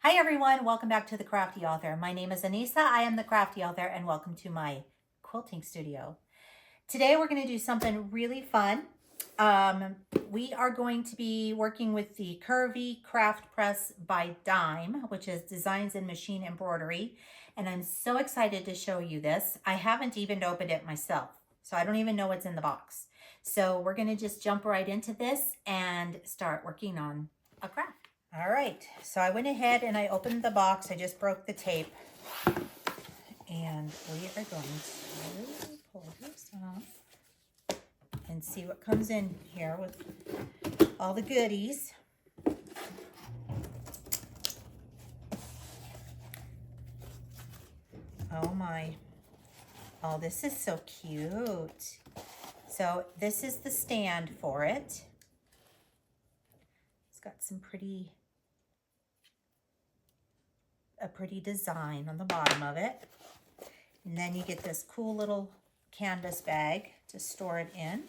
Hi everyone, welcome back to the Crafty Author. My name is Anissa, I am the Crafty Author, and welcome to my quilting studio. Today we're going to do something really fun. We are going to be working with the Curvy Craft Press by Dime, which is Designs in Machine Embroidery, and I'm so excited to show you this. I haven't even opened it myself, so I don't even know what's in the box. So we're going to just jump right into this and start working on a craft. All right, so I went ahead and I opened the box. I just broke the tape. And we are going to pull this off and see what comes in here with all the goodies. Oh my. Oh, this is so cute. So this is the stand for it. It's got some a pretty design on the bottom of it. And then you get this cool little canvas bag to store it in,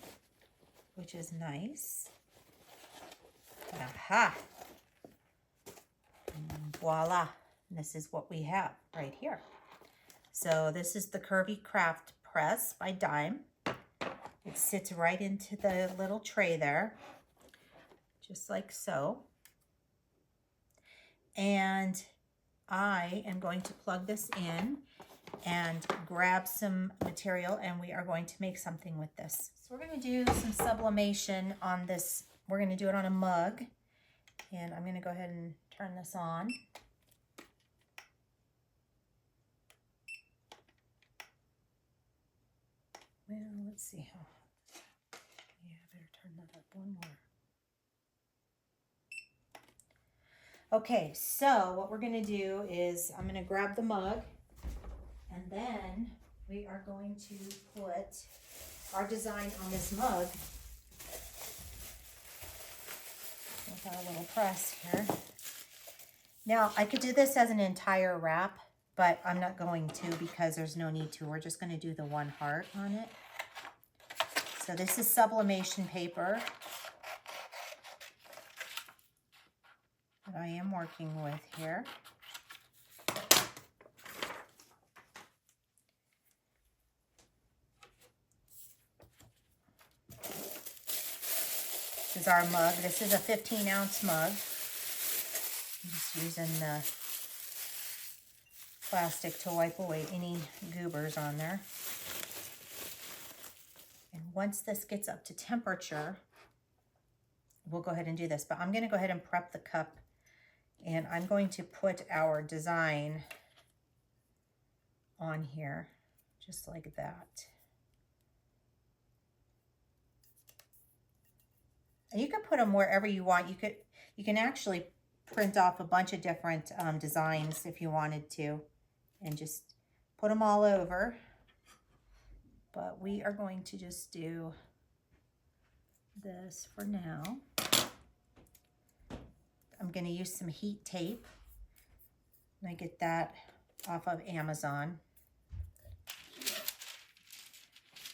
which is nice. Aha! And voila! And this is what we have right here. So this is the Curvy Craft Press by Dime. It sits right into the little tray there, just like so. And I am going to plug this in and grab some material, and we are going to make something with this. So we're going to do some sublimation on this. We're going to do it on a mug, and I'm going to go ahead and turn this on. Well, let's see how. Yeah, I better turn that up one more. Okay, so what we're going to do is I'm going to grab the mug, and then we are going to put our design on this mug with our little press here. Now, I could do this as an entire wrap, but I'm not going to because there's no need to. We're just going to do the one heart on it. So this is sublimation paper that I am working with here. This is our mug. This is a 15-ounce mug. I'm just using the plastic to wipe away any goobers on there. And once this gets up to temperature, we'll go ahead and do this. But I'm going to go ahead and prep the cup, and I'm going to put our design on here, just like that. And you can put them wherever you want. You can actually print off a bunch of different designs if you wanted to, and just put them all over. But we are going to just do this for now. I'm going to use some heat tape. And I get that off of Amazon.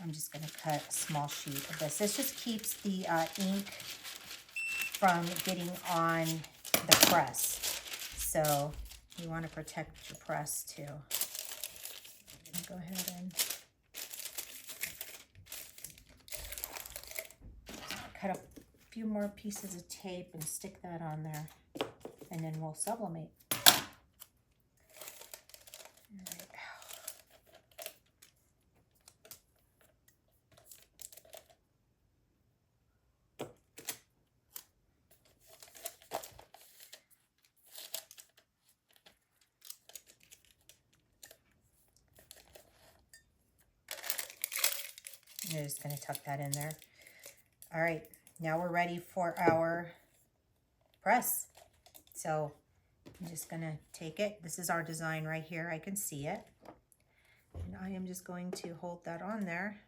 I'm just going to cut a small sheet of this. This just keeps the ink from getting on the press. So you want to protect your press too. I'm going to go ahead and cut a few more pieces of tape and stick that on there, and then we'll sublimate. I'm just going to tuck that in there. All right, now we're ready for our press. So I'm just going to take it. This is our design right here. I can see it. And I am just going to hold that on there.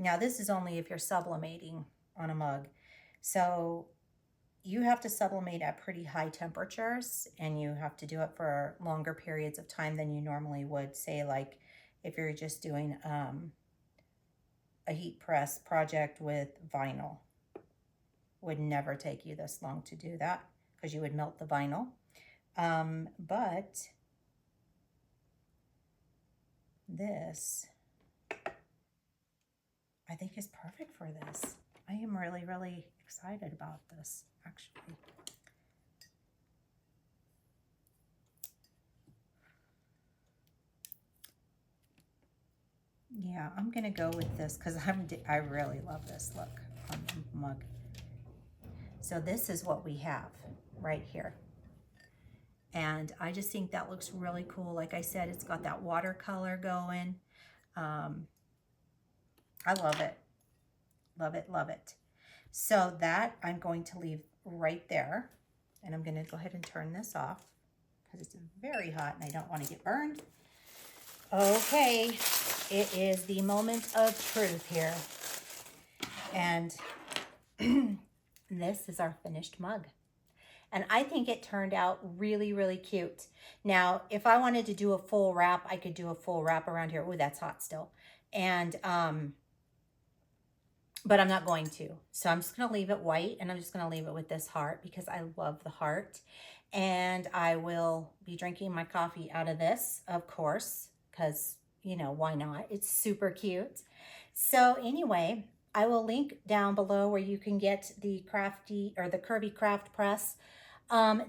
Now this is only if you're sublimating on a mug. So you have to sublimate at pretty high temperatures, and you have to do it for longer periods of time than you normally would. Say like if you're just doing a heat press project with vinyl. Would never take you this long to do that because you would melt the vinyl. But this, I think, is perfect for this. I am really, really excited about this, actually. Yeah, I'm gonna go with this because I really love this look on the mug. So this is what we have right here. And I just think that looks really cool. Like I said, it's got that watercolor going. I love it. Love it, love it. So that I'm going to leave right there. And I'm gonna go ahead and turn this off because it's very hot and I don't want to get burned. Okay, it is the moment of truth here. And this is our finished mug. And I think it turned out really, really cute. Now, if I wanted to do a full wrap, I could do a full wrap around here. Ooh, that's hot still. And, but I'm not going to. So I'm just gonna leave it white, and I'm just gonna leave it with this heart because I love the heart. And I will be drinking my coffee out of this, of course, because, you know, why not? It's super cute. So anyway, I will link down below where you can get the Crafty or the Curvy Craft Press.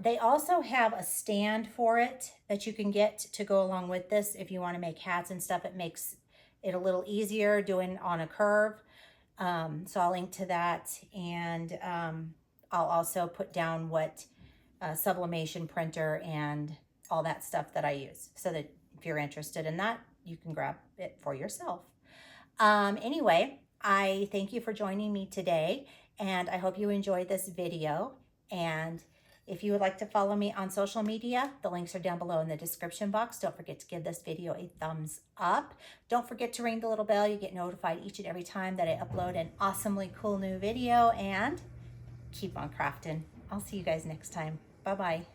They also have a stand for it that you can get to go along with this. If you want to make hats and stuff, it makes it a little easier doing on a curve. So I'll link to that, and I'll also put down what sublimation printer and all that stuff that I use, so that if you're interested in that, you can grab it for yourself. Anyway, I thank you for joining me today, and I hope you enjoyed this video. And if you would like to follow me on social media, the links are down below in the description box. Don't forget to give this video a thumbs up. Don't forget to ring the little bell. You get notified each and every time that I upload an awesomely cool new video. And keep on crafting. I'll see you guys next time. Bye-bye.